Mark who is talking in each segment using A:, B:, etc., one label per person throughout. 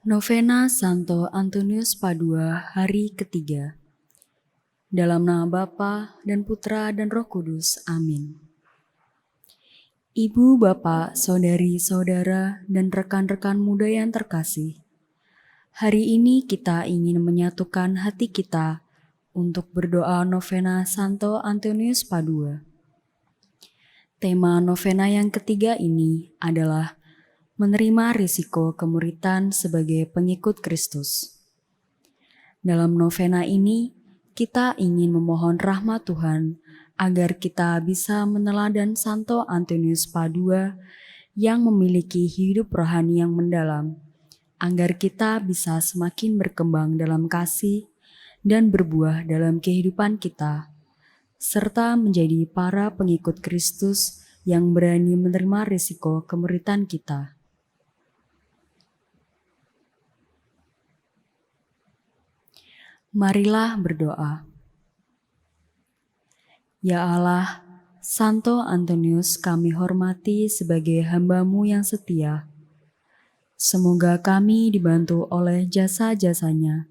A: Novena Santo Antonius Padua hari ketiga. Dalam nama Bapa dan Putra dan Roh Kudus. Amin. Ibu, bapak, saudari-saudara, dan rekan-rekan muda yang terkasih, hari ini kita ingin menyatukan hati kita untuk berdoa Novena Santo Antonius Padua. Tema novena yang ketiga ini adalah menerima risiko kemuritan sebagai pengikut Kristus. Dalam novena ini, kita ingin memohon rahmat Tuhan agar kita bisa meneladan Santo Antonius Padua yang memiliki hidup rohani yang mendalam, agar kita bisa semakin berkembang dalam kasih dan berbuah dalam kehidupan kita, serta menjadi para pengikut Kristus yang berani menerima risiko kemuritan kita. Marilah berdoa. Ya Allah, Santo Antonius kami hormati sebagai hamba-Mu yang setia. Semoga kami dibantu oleh jasa-jasanya,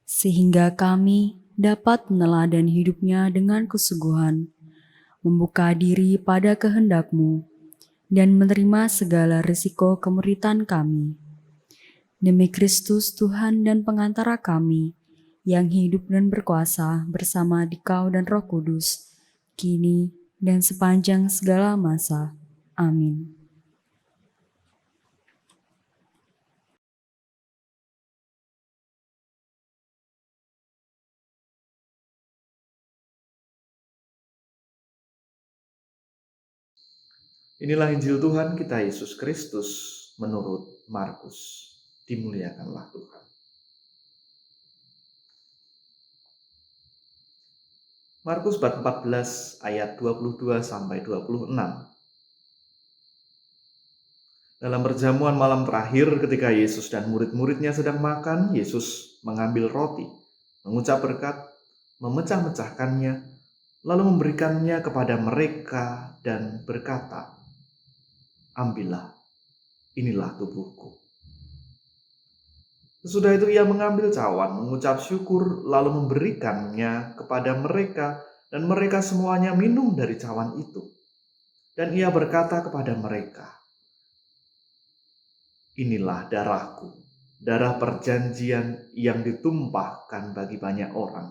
A: sehingga kami dapat meneladan hidupnya dengan kesungguhan, membuka diri pada kehendak-Mu, dan menerima segala risiko kemuritan kami. Demi Kristus Tuhan dan pengantara kami, yang hidup dan berkuasa bersama Dikau dan Roh Kudus, kini dan sepanjang segala masa. Amin.
B: Inilah Injil Tuhan kita Yesus Kristus menurut Markus. Dimuliakanlah Tuhan. Markus bab 14 ayat 22 sampai 26. Dalam perjamuan malam terakhir ketika Yesus dan murid-muridnya sedang makan, Yesus mengambil roti, mengucap berkat, memecah-mecahkannya, lalu memberikannya kepada mereka dan berkata, "Ambillah, inilah tubuhku." Sesudah itu ia mengambil cawan, mengucap syukur, lalu memberikannya kepada mereka, dan mereka semuanya minum dari cawan itu. Dan ia berkata kepada mereka, "Inilah darahku, darah perjanjian yang ditumpahkan bagi banyak orang.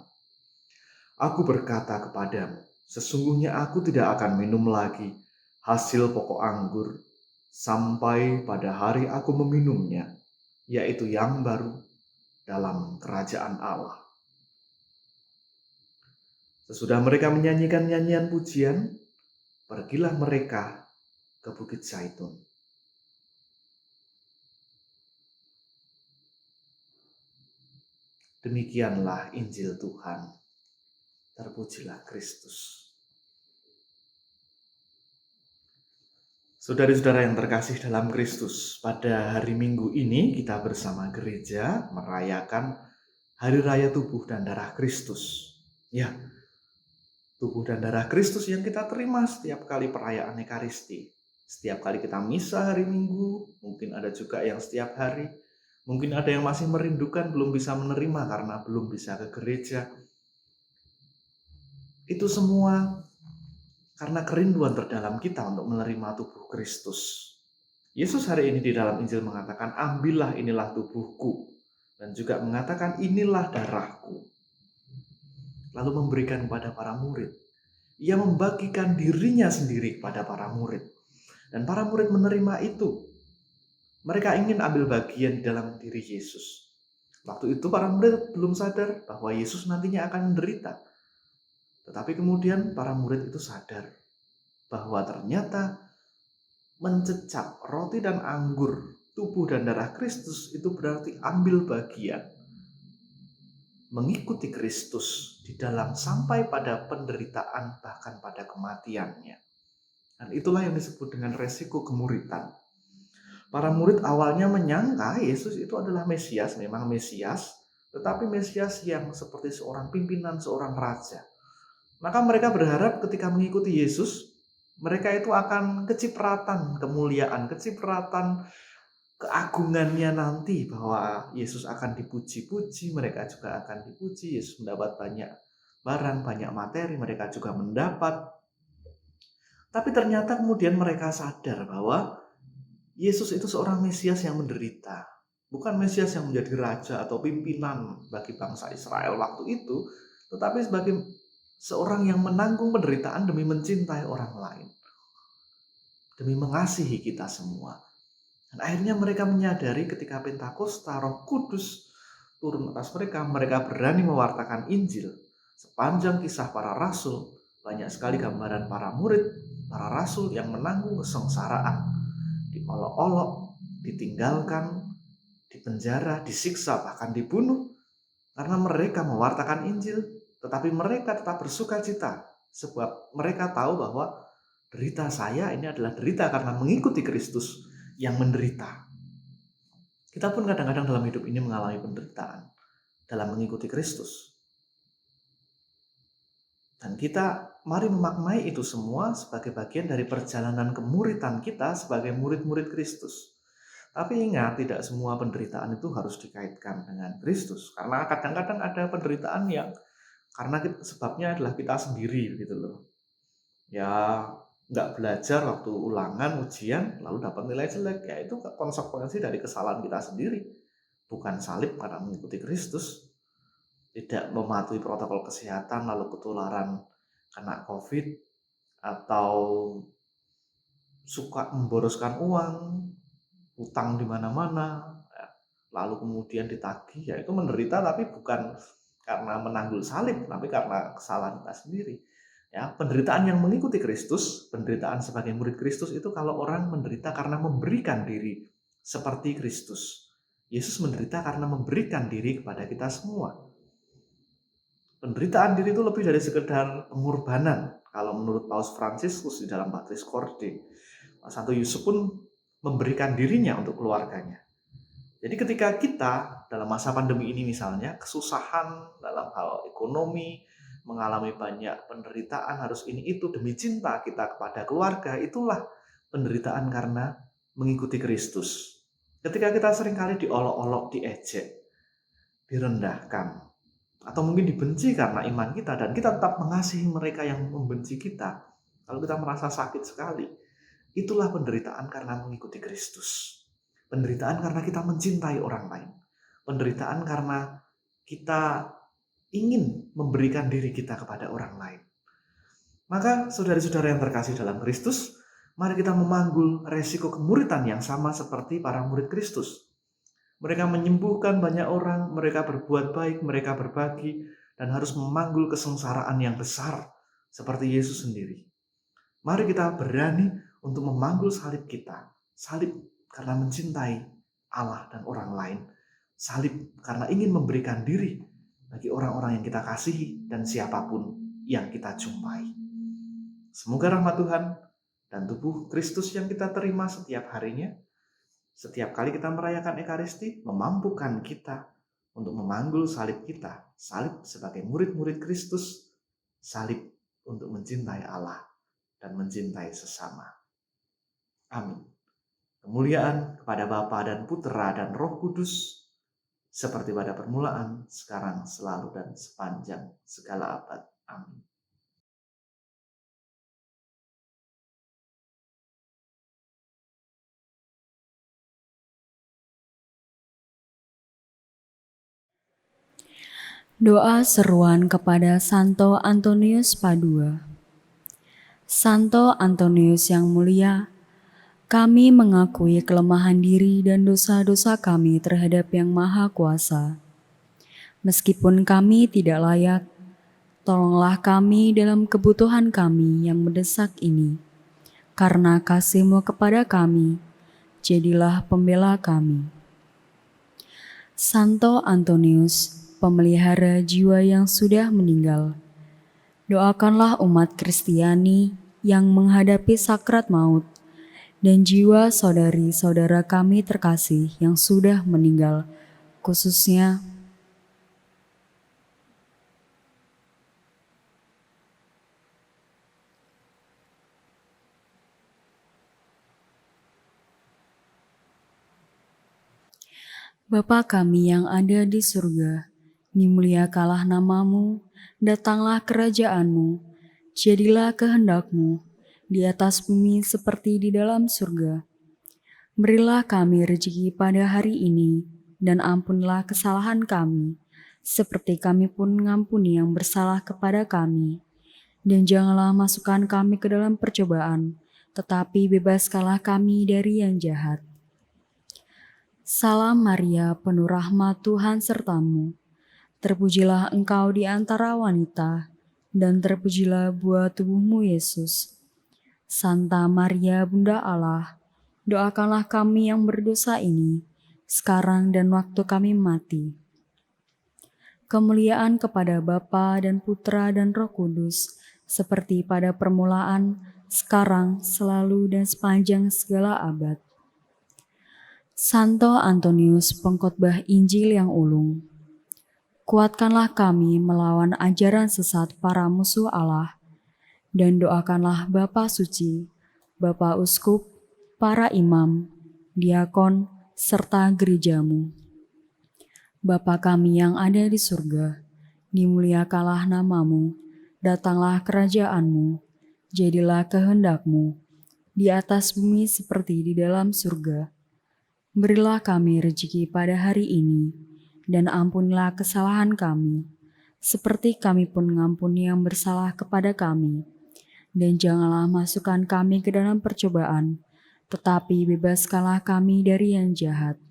B: Aku berkata kepadamu, sesungguhnya aku tidak akan minum lagi hasil pokok anggur, sampai pada hari aku meminumnya, yaitu yang baru dalam kerajaan Allah." Sesudah mereka menyanyikan nyanyian pujian, pergilah mereka ke Bukit Zaitun. Demikianlah Injil Tuhan. Terpujilah Kristus. Saudara-saudara yang terkasih dalam Kristus, pada hari Minggu ini kita bersama gereja merayakan Hari Raya Tubuh dan Darah Kristus. Ya, tubuh dan darah Kristus yang kita terima setiap kali perayaan Ekaristi. Setiap kali kita misa hari Minggu, mungkin ada juga yang setiap hari. Mungkin ada yang masih merindukan, belum bisa menerima karena belum bisa ke gereja. Itu semua karena kerinduan terdalam kita untuk menerima tubuh Kristus. Yesus hari ini di dalam Injil mengatakan, "Ambillah, inilah tubuhku." Dan juga mengatakan, "Inilah darahku." Lalu memberikan kepada para murid. Ia membagikan dirinya sendiri kepada para murid. Dan para murid menerima itu. Mereka ingin ambil bagian di dalam diri Yesus. Waktu itu para murid belum sadar bahwa Yesus nantinya akan menderita. Tetapi kemudian para murid itu sadar bahwa ternyata mencecap roti dan anggur, tubuh dan darah Kristus, itu berarti ambil bagian, mengikuti Kristus di dalam sampai pada penderitaan, bahkan pada kematiannya. Dan itulah yang disebut dengan resiko kemuritan. Para murid awalnya menyangka Yesus itu adalah Mesias, memang Mesias, tetapi Mesias yang seperti seorang pimpinan, seorang raja. Maka mereka berharap ketika mengikuti Yesus, mereka itu akan kecipratan kemuliaan, kecipratan keagungannya nanti, bahwa Yesus akan dipuji-puji, mereka juga akan dipuji. Yesus mendapat banyak barang, banyak materi, mereka juga mendapat. Tapi ternyata kemudian mereka sadar bahwa Yesus itu seorang Mesias yang menderita. Bukan Mesias yang menjadi raja atau pimpinan bagi bangsa Israel waktu itu, tetapi sebagai seorang yang menanggung penderitaan demi mencintai orang lain, demi mengasihi kita semua. Dan akhirnya mereka menyadari ketika Pentakosta, Roh Kudus turun atas mereka, mereka berani mewartakan Injil. Sepanjang kisah para rasul, banyak sekali gambaran para murid, para rasul yang menanggung kesengsaraan, diolok-olok, ditinggalkan, dipenjara, disiksa, bahkan dibunuh karena mereka mewartakan Injil. Tetapi mereka tetap bersuka cita sebab mereka tahu bahwa derita saya ini adalah derita karena mengikuti Kristus yang menderita. Kita pun kadang-kadang dalam hidup ini mengalami penderitaan dalam mengikuti Kristus. Dan kita mari memaknai itu semua sebagai bagian dari perjalanan kemuritan kita sebagai murid-murid Kristus. Tapi ingat, tidak semua penderitaan itu harus dikaitkan dengan Kristus. Karena kadang-kadang ada penderitaan yang karena sebabnya adalah kita sendiri gitu loh. Ya nggak belajar waktu ulangan, ujian, lalu dapat nilai jelek. Ya itu konsekuensi dari kesalahan kita sendiri. Bukan salib karena mengikuti Kristus. Tidak mematuhi protokol kesehatan lalu ketularan kena COVID, atau suka memboroskan uang, utang di mana-mana, lalu kemudian ditagih, ya itu menderita, tapi bukan karena menanggul salib, tapi karena kesalahan kita sendiri. Ya, penderitaan yang mengikuti Kristus, penderitaan sebagai murid Kristus itu kalau orang menderita karena memberikan diri seperti Kristus. Yesus menderita karena memberikan diri kepada kita semua. Penderitaan diri itu lebih dari sekedar pengorbanan. Kalau menurut Paus Fransiskus di dalam Patris Corde, Santo Yusuf pun memberikan dirinya untuk keluarganya. Jadi ketika kita dalam masa pandemi ini misalnya, kesusahan dalam hal ekonomi, mengalami banyak penderitaan, harus ini itu demi cinta kita kepada keluarga, itulah penderitaan karena mengikuti Kristus. Ketika kita seringkali diolok-olok, diejek, direndahkan, atau mungkin dibenci karena iman kita, dan kita tetap mengasihi mereka yang membenci kita, kalau kita merasa sakit sekali, itulah penderitaan karena mengikuti Kristus. Penderitaan karena kita mencintai orang lain. Penderitaan karena kita ingin memberikan diri kita kepada orang lain. Maka saudara-saudara yang terkasih dalam Kristus, mari kita memanggul resiko kemuritan yang sama seperti para murid Kristus. Mereka menyembuhkan banyak orang, mereka berbuat baik, mereka berbagi, dan harus memanggul kesengsaraan yang besar seperti Yesus sendiri. Mari kita berani untuk memanggul salib kita. Salib karena mencintai Allah dan orang lain. Salib karena ingin memberikan diri bagi orang-orang yang kita kasihi dan siapapun yang kita jumpai. Semoga rahmat Tuhan dan tubuh Kristus yang kita terima setiap harinya, setiap kali kita merayakan Ekaristi, memampukan kita untuk memanggul salib kita. Salib sebagai murid-murid Kristus, salib untuk mencintai Allah dan mencintai sesama. Amin. Kemuliaan kepada Bapa dan Putera dan Roh Kudus, seperti pada permulaan, sekarang, selalu, dan sepanjang segala abad. Amin.
A: Doa seruan kepada Santo Antonius Padua. Santo Antonius yang mulia, kami mengakui kelemahan diri dan dosa-dosa kami terhadap Yang Maha Kuasa. Meskipun kami tidak layak, tolonglah kami dalam kebutuhan kami yang mendesak ini. Karena kasih-Mu kepada kami, jadilah pembela kami. Santo Antonius, pemelihara jiwa yang sudah meninggal, doakanlah umat Kristiani yang menghadapi sakrat maut dan jiwa saudari-saudara kami terkasih yang sudah meninggal, khususnya Bapa kami yang ada di surga, dimuliakanlah namamu, datanglah kerajaanmu, jadilah kehendakmu, di atas bumi seperti di dalam surga. Berilah kami rezeki pada hari ini, dan ampunilah kesalahan kami, seperti kami pun mengampuni yang bersalah kepada kami. Dan janganlah masukkan kami ke dalam percobaan, tetapi bebaskanlah kami dari yang jahat. Salam Maria, penuh rahmat Tuhan sertamu. Terpujilah engkau di antara wanita, dan terpujilah buah tubuhmu Yesus. Santa Maria, Bunda Allah, doakanlah kami yang berdosa ini, sekarang dan waktu kami mati. Kemuliaan kepada Bapa dan Putra dan Roh Kudus, seperti pada permulaan, sekarang, selalu, dan sepanjang segala abad. Santo Antonius, pengkhotbah Injil yang ulung. Kuatkanlah kami melawan ajaran sesat para musuh Allah, dan doakanlah Bapa Suci, Bapa Uskup, para imam, diakon, serta gerejamu. Bapa kami yang ada di surga, dimuliakanlah namamu, datanglah kerajaanmu, jadilah kehendakmu, di atas bumi seperti di dalam surga. Berilah kami rezeki pada hari ini, dan ampunilah kesalahan kami, seperti kami pun mengampuni yang bersalah kepada kami. Dan janganlah masukkan kami ke dalam percobaan, tetapi bebaskanlah kami dari yang jahat.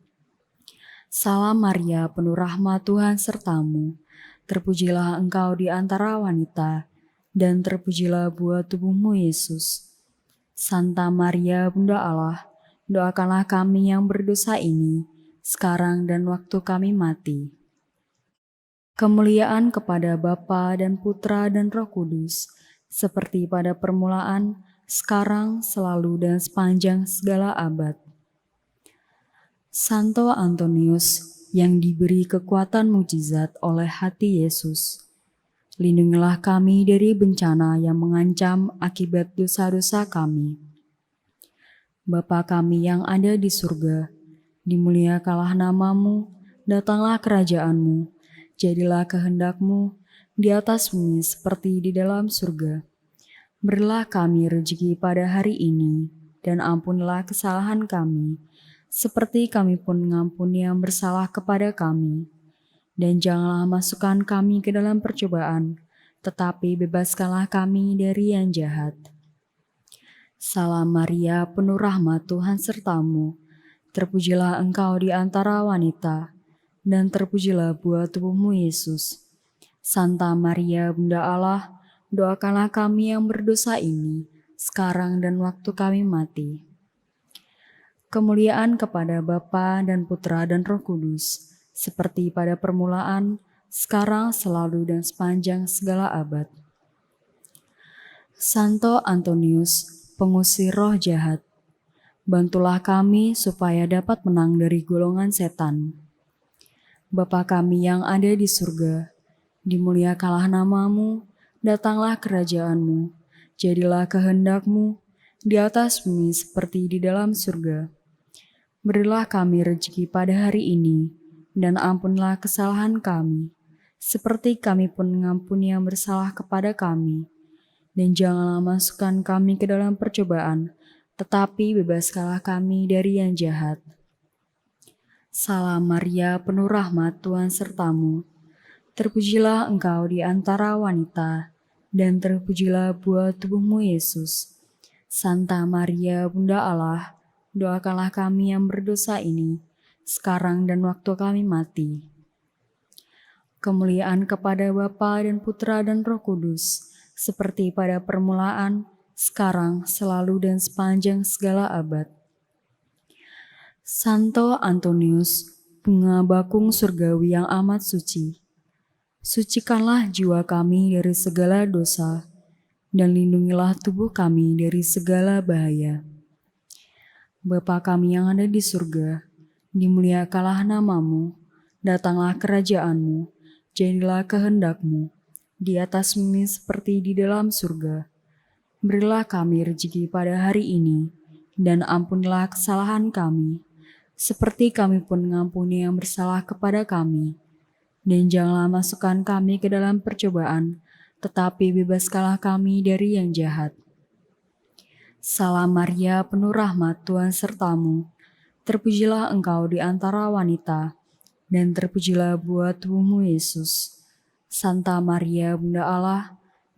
A: Salam Maria, penuh rahmat Tuhan sertamu. Terpujilah engkau di antara wanita, dan terpujilah buah tubuhmu Yesus. Santa Maria, Bunda Allah, doakanlah kami yang berdosa ini, sekarang dan waktu kami mati. Kemuliaan kepada Bapa dan Putra dan Roh Kudus, seperti pada permulaan, sekarang, selalu, dan sepanjang segala abad. Santo Antonius, yang diberi kekuatan mukjizat oleh hati Yesus, lindungilah kami dari bencana yang mengancam akibat dosa-dosa kami. Bapa kami yang ada di surga, dimuliakanlah namamu, datanglah kerajaanmu, jadilah kehendakmu di atas bumi seperti di dalam surga. Berilah kami rezeki pada hari ini, dan ampunilah kesalahan kami, seperti kami pun mengampuni yang bersalah kepada kami. Dan janganlah masukkan kami ke dalam percobaan, tetapi bebaskanlah kami dari yang jahat. Salam Maria, penuh rahmat Tuhan sertamu. Terpujilah engkau di antara wanita, dan terpujilah buah tubuhmu Yesus. Santa Maria, Bunda Allah, doakanlah kami yang berdosa ini, sekarang dan waktu kami mati. Kemuliaan kepada Bapa dan Putra dan Roh Kudus, seperti pada permulaan, sekarang, selalu, dan sepanjang segala abad. Santo Antonius, pengusir roh jahat, bantulah kami supaya dapat menang dari golongan setan. Bapa kami yang ada di surga, dimuliakanlah namamu, datanglah kerajaanmu, jadilah kehendakmu, di atas bumi seperti di dalam surga. Berilah kami rezeki pada hari ini, dan ampunilah kesalahan kami, seperti kami pun mengampuni yang bersalah kepada kami. Dan janganlah masukkan kami ke dalam percobaan, tetapi bebaskanlah kami dari yang jahat. Salam Maria, penuh rahmat Tuhan sertamu. Terpujilah engkau di antara wanita, dan terpujilah buah tubuhmu Yesus. Santa Maria, Bunda Allah, doakanlah kami yang berdosa ini, sekarang dan waktu kami mati. Kemuliaan kepada Bapa dan Putra dan Roh Kudus, seperti pada permulaan, sekarang, selalu, dan sepanjang segala abad. Santo Antonius, bunga bakung surgawi yang amat suci, sucikanlah jiwa kami dari segala dosa, dan lindungilah tubuh kami dari segala bahaya. Bapa kami yang ada di surga, dimuliakanlah namamu, datanglah kerajaanmu, jadilah kehendakmu, di atas bumi seperti di dalam surga. Berilah kami rezeki pada hari ini, dan ampunilah kesalahan kami, seperti kami pun mengampuni yang bersalah kepada kami. Dan janganlah masukkan kami ke dalam percobaan, tetapi bebaskanlah kami dari yang jahat. Salam Maria, penuh rahmat, Tuhan sertamu. Terpujilah engkau di antara wanita, dan terpujilah buah tubuhmu Yesus. Santa Maria, Bunda Allah,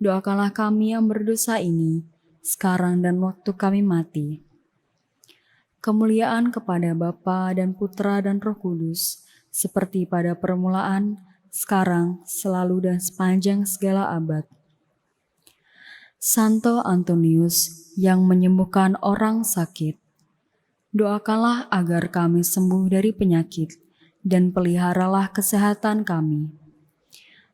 A: doakanlah kami yang berdosa ini, sekarang dan waktu kami mati. Kemuliaan kepada Bapa dan Putra dan Roh Kudus, seperti pada permulaan, sekarang, selalu dan sepanjang segala abad. Santo Antonius yang menyembuhkan orang sakit, doakanlah agar kami sembuh dari penyakit dan peliharalah kesehatan kami.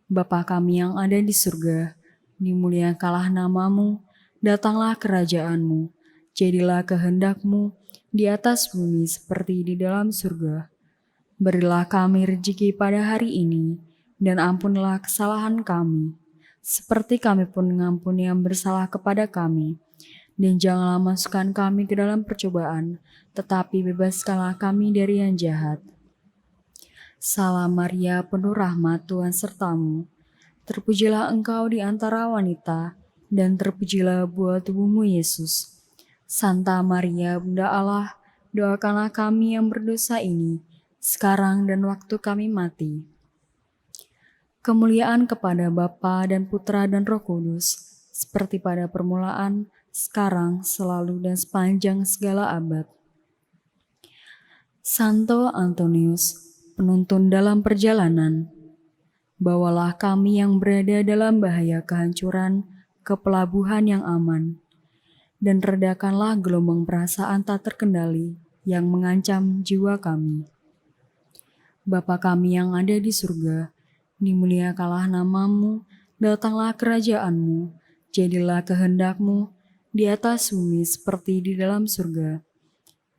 A: Bapa kami yang ada di surga, dimuliakanlah namamu, datanglah kerajaanmu, jadilah kehendakmu di atas bumi seperti di dalam surga. Berilah kami rezeki pada hari ini, dan ampunilah kesalahan kami, seperti kami pun mengampuni yang bersalah kepada kami. Dan janganlah masukkan kami ke dalam percobaan, tetapi bebaskanlah kami dari yang jahat. Salam Maria, penuh rahmat, Tuhan sertamu. Terpujilah engkau di antara wanita, dan terpujilah buah tubuhmu Yesus. Santa Maria, Bunda Allah, doakanlah kami yang berdosa ini, sekarang dan waktu kami mati. Kemuliaan kepada Bapa dan Putra dan Roh Kudus, seperti pada permulaan, sekarang, selalu dan sepanjang segala abad. Santo Antonius, penuntun dalam perjalanan, bawalah kami yang berada dalam bahaya kehancuran ke pelabuhan yang aman, dan redakanlah gelombang perasaan tak terkendali yang mengancam jiwa kami. Bapa kami yang ada di surga, dimuliakanlah namamu, datanglah kerajaanmu, jadilah kehendakmu di atas bumi seperti di dalam surga.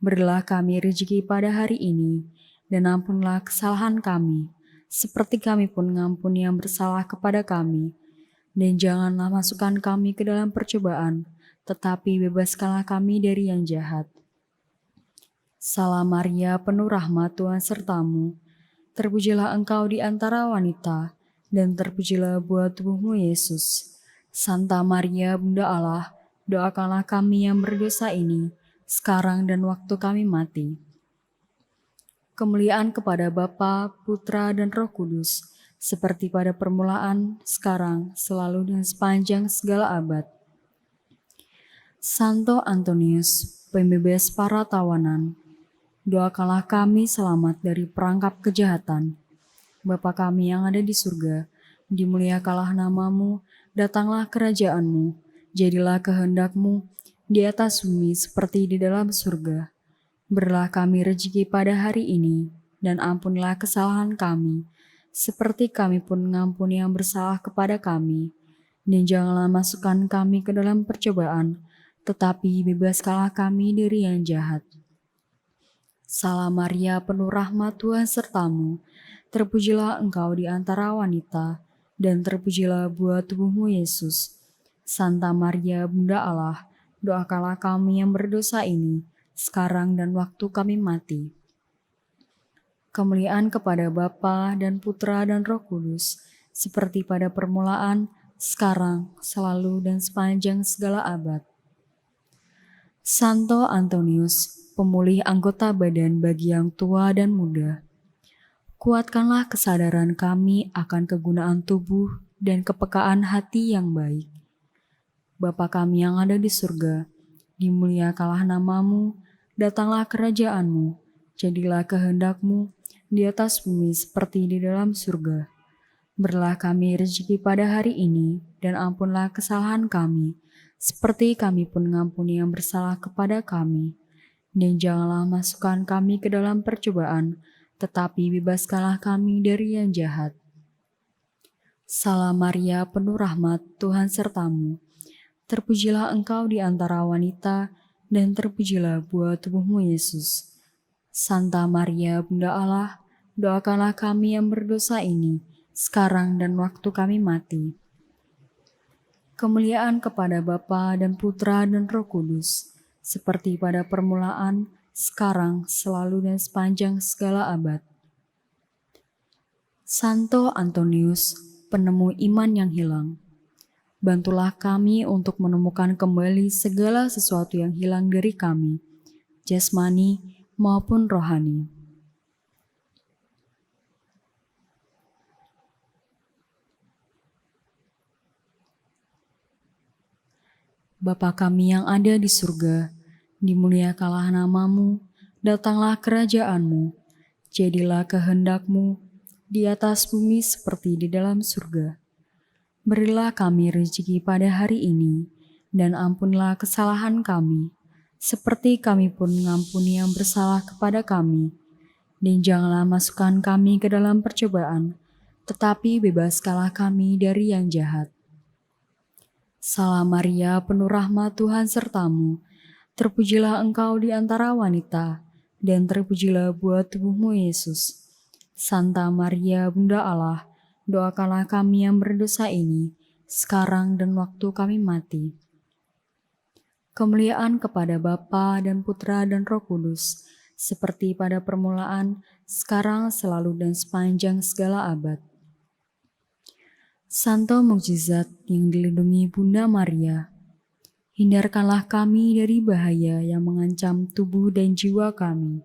A: Berilah kami rezeki pada hari ini, dan ampunlah kesalahan kami, seperti kami pun mengampuni yang bersalah kepada kami. Dan janganlah masukkan kami ke dalam percobaan, tetapi bebaskanlah kami dari yang jahat. Salam Maria, penuh rahmat, Tuhan sertamu. Terpujilah engkau di antara wanita, dan terpujilah buah tubuhmu Yesus. Santa Maria, Bunda Allah, doakanlah kami yang berdosa ini, sekarang dan waktu kami mati. Kemuliaan kepada Bapa, Putra, dan Roh Kudus, seperti pada permulaan, sekarang, selalu dan sepanjang segala abad. Santo Antonius, pembebas para tawanan, doakanlah kami selamat dari perangkap kejahatan. Bapa kami yang ada di surga, dimuliakanlah namamu, datanglah kerajaanmu, jadilah kehendakmu di atas bumi seperti di dalam surga. Berilah kami rezeki pada hari ini, dan ampunilah kesalahan kami, seperti kami pun mengampuni yang bersalah kepada kami. Dan janganlah masukkan kami ke dalam percobaan, tetapi bebaskanlah kami dari yang jahat. Salam Maria, penuh rahmat, Tuhan sertamu. Terpujilah engkau di antara wanita, dan terpujilah buah tubuhmu Yesus. Santa Maria, Bunda Allah, doakanlah kami yang berdosa ini, sekarang dan waktu kami mati. Kemuliaan kepada Bapa dan Putra dan Roh Kudus, seperti pada permulaan, sekarang, selalu dan sepanjang segala abad. Santo Antonius, pemulih anggota badan bagi yang tua dan muda, kuatkanlah kesadaran kami akan kegunaan tubuh dan kepekaan hati yang baik. Bapa kami yang ada di surga, dimuliakanlah namamu, datanglah kerajaanmu, jadilah kehendakmu di atas bumi seperti di dalam surga. Berilah kami rezeki pada hari ini, dan ampunlah kesalahan kami, seperti kami pun mengampuni yang bersalah kepada kami. Dan janganlah masukkan kami ke dalam percobaan, tetapi bebaskanlah kami dari yang jahat. Salam Maria, penuh rahmat, Tuhan sertamu. Terpujilah engkau di antara wanita, dan terpujilah buah tubuhmu Yesus. Santa Maria, Bunda Allah, doakanlah kami yang berdosa ini, sekarang dan waktu kami mati. Kemuliaan kepada Bapa dan Putra dan Roh Kudus, seperti pada permulaan, sekarang, selalu, dan sepanjang segala abad. Santo Antonius, penemu iman yang hilang, bantulah kami untuk menemukan kembali segala sesuatu yang hilang dari kami, jasmani maupun rohani. Bapa kami yang ada di surga, dimuliakanlah namamu, datanglah kerajaanmu, jadilah kehendakmu di atas bumi seperti di dalam surga. Berilah kami rezeki pada hari ini, dan ampunlah kesalahan kami, seperti kami pun mengampuni yang bersalah kepada kami. Dan janganlah masukkan kami ke dalam percobaan, tetapi bebaskanlah kami dari yang jahat. Salam Maria, penuh rahmat, Tuhan sertamu. Terpujilah engkau di antara wanita, dan terpujilah buah tubuhmu Yesus. Santa Maria, Bunda Allah, doakanlah kami yang berdosa ini, sekarang dan waktu kami mati. Kemuliaan kepada Bapa dan Putra dan Roh Kudus, seperti pada permulaan, sekarang, selalu, dan sepanjang segala abad. Santo Mukjizat yang dilindungi Bunda Maria, hindarkanlah kami dari bahaya yang mengancam tubuh dan jiwa kami.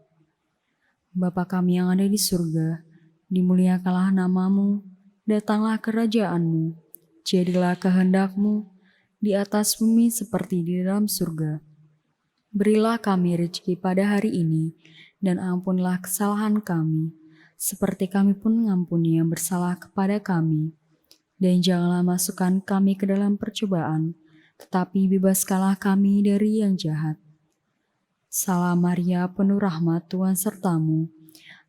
A: Bapa kami yang ada di surga, dimuliakanlah namamu, datanglah kerajaanmu, jadilah kehendakmu di atas bumi seperti di dalam surga. Berilah kami rezeki pada hari ini, dan ampunlah kesalahan kami, seperti kami pun mengampuni yang bersalah kepada kami. Dan janganlah masukkan kami ke dalam percobaan, tetapi bebaskanlah kami dari yang jahat. Salam Maria, penuh rahmat, Tuhan sertamu.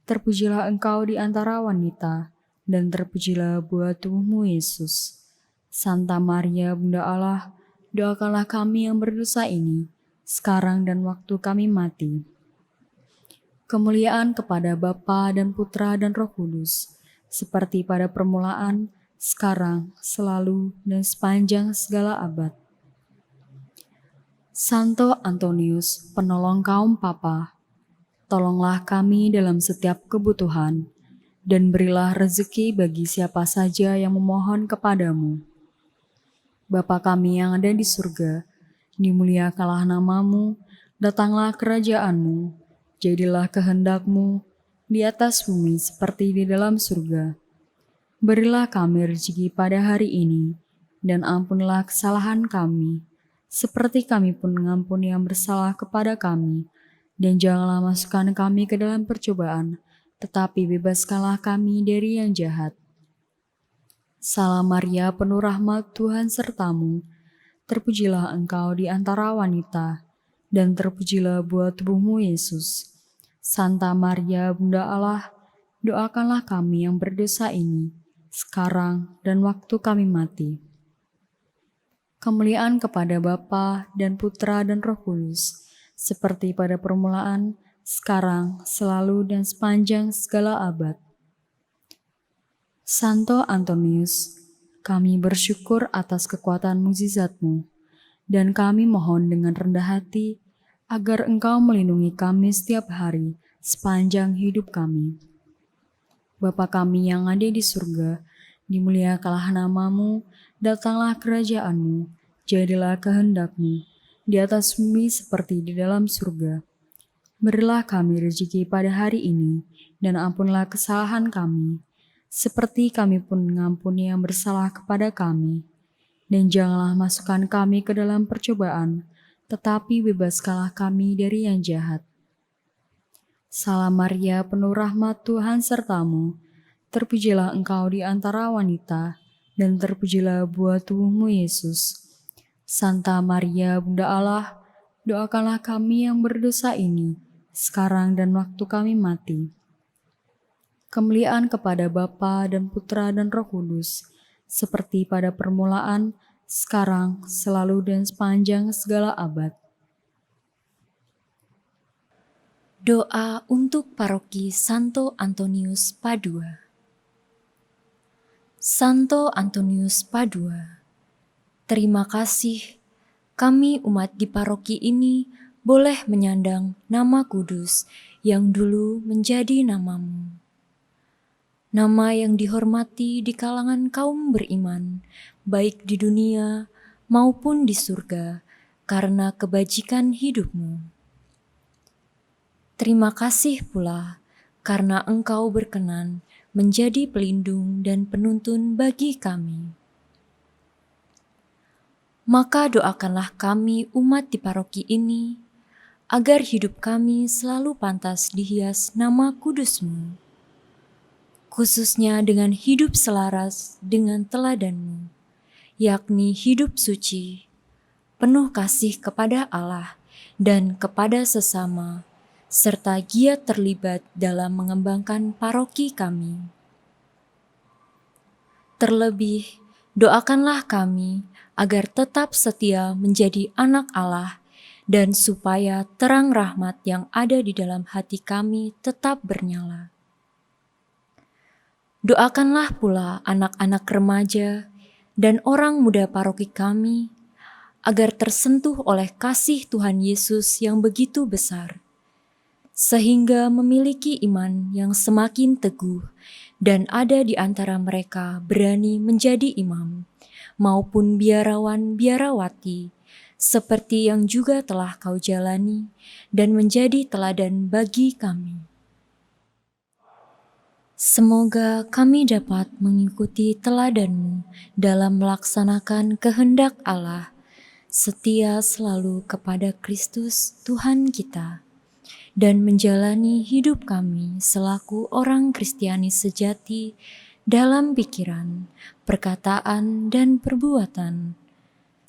A: Terpujilah engkau di antara wanita, dan terpujilah buah tubuhmu Yesus. Santa Maria, Bunda Allah, doakanlah kami yang berdosa ini, sekarang dan waktu kami mati. Kemuliaan kepada Bapa dan Putra dan Roh Kudus, seperti pada permulaan, sekarang, selalu, dan sepanjang segala abad. Santo Antonius, penolong kaum papa, tolonglah kami dalam setiap kebutuhan, dan berilah rezeki bagi siapa saja yang memohon kepadamu. Bapa kami yang ada di surga, dimuliakanlah namamu, datanglah kerajaanmu, jadilah kehendakmu di atas bumi seperti di dalam surga. Berilah kami rezeki pada hari ini, dan ampunlah kesalahan kami, seperti kami pun mengampuni yang bersalah kepada kami. Dan janganlah masukkan kami ke dalam percobaan, tetapi bebaskanlah kami dari yang jahat. Salam Maria, penuh rahmat, Tuhan sertamu. Terpujilah engkau di antara wanita, dan terpujilah buah tubuhmu Yesus. Santa Maria, Bunda Allah, doakanlah kami yang berdosa ini, sekarang dan waktu kami mati. Kemuliaan kepada Bapa dan Putra dan Roh Kudus, seperti pada permulaan, sekarang, selalu, dan sepanjang segala abad. Santo Antonius, kami bersyukur atas kekuatan mukjizat-Mu, dan kami mohon dengan rendah hati agar Engkau melindungi kami setiap hari sepanjang hidup kami. Bapa kami yang ada di surga, dimuliakanlah namamu, datanglah kerajaan-Mu, jadilah kehendak-Mu, di atas bumi seperti di dalam surga. Berilah kami rezeki pada hari ini, dan ampunlah kesalahan kami, seperti kami pun mengampuni yang bersalah kepada kami. Dan janganlah masukkan kami ke dalam percobaan, tetapi bebaskanlah kami dari yang jahat. Salam Maria, penuh rahmat, Tuhan sertamu. Terpujilah engkau di antara wanita, dan terpujilah buah tubuhmu Yesus. Santa Maria, Bunda Allah, doakanlah kami yang berdosa ini, sekarang dan waktu kami mati. Kemuliaan kepada Bapa dan Putra dan Roh Kudus, seperti pada permulaan, sekarang, selalu, dan sepanjang segala abad.
C: Doa untuk Paroki Santo Antonius Padua. Santo Antonius Padua, terima kasih kami umat di paroki ini boleh menyandang nama kudus yang dulu menjadi namamu. Nama yang dihormati di kalangan kaum beriman, baik di dunia maupun di surga, karena kebajikan hidupmu. Terima kasih pula karena Engkau berkenan menjadi pelindung dan penuntun bagi kami. Maka doakanlah kami umat di paroki ini, agar hidup kami selalu pantas dihias nama kudus-Mu, khususnya dengan hidup selaras dengan teladan-Mu, yakni hidup suci, penuh kasih kepada Allah dan kepada sesama, serta giat terlibat dalam mengembangkan paroki kami. Terlebih, doakanlah kami agar tetap setia menjadi anak Allah dan supaya terang rahmat yang ada di dalam hati kami tetap bernyala. Doakanlah pula anak-anak remaja dan orang muda paroki kami agar tersentuh oleh kasih Tuhan Yesus yang begitu besar, sehingga memiliki iman yang semakin teguh dan ada di antara mereka berani menjadi imam maupun biarawan-biarawati, seperti yang juga telah Kau jalani dan menjadi teladan bagi kami. Semoga kami dapat mengikuti teladan-Mu dalam melaksanakan kehendak Allah, setia selalu kepada Kristus Tuhan kita, dan menjalani hidup kami selaku orang Kristiani sejati dalam pikiran, perkataan, dan perbuatan,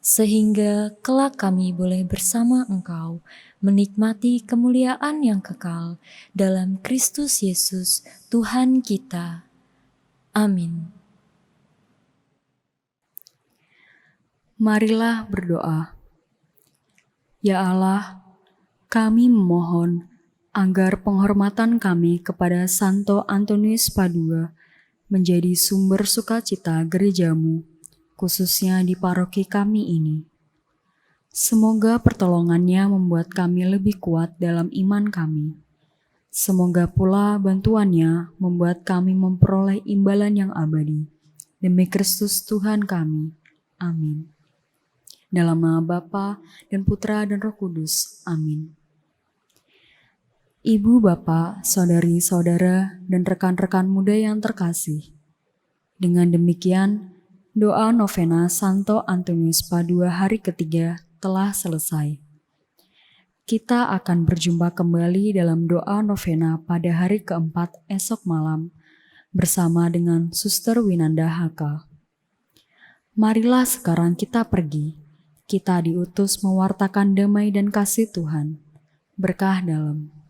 C: sehingga kelak kami boleh bersama Engkau menikmati kemuliaan yang kekal dalam Kristus Yesus Tuhan kita. Amin.
A: Marilah berdoa. Ya Allah, kami memohon agar penghormatan kami kepada Santo Antonius Padua menjadi sumber sukacita gereja-Mu, khususnya di paroki kami ini. Semoga pertolongannya membuat kami lebih kuat dalam iman kami. Semoga pula bantuannya membuat kami memperoleh imbalan yang abadi. Demi Kristus Tuhan kami. Amin. Dalam nama Bapa dan Putra dan Roh Kudus. Amin. Ibu, Bapak, saudari-saudara, dan rekan-rekan muda yang terkasih. Dengan demikian, doa novena Santo Antonius Padua hari ketiga telah selesai. Kita akan berjumpa kembali dalam doa novena pada hari keempat esok malam bersama dengan Suster Winanda HK. Marilah sekarang kita pergi. Kita diutus mewartakan damai dan kasih Tuhan. Berkah dalam.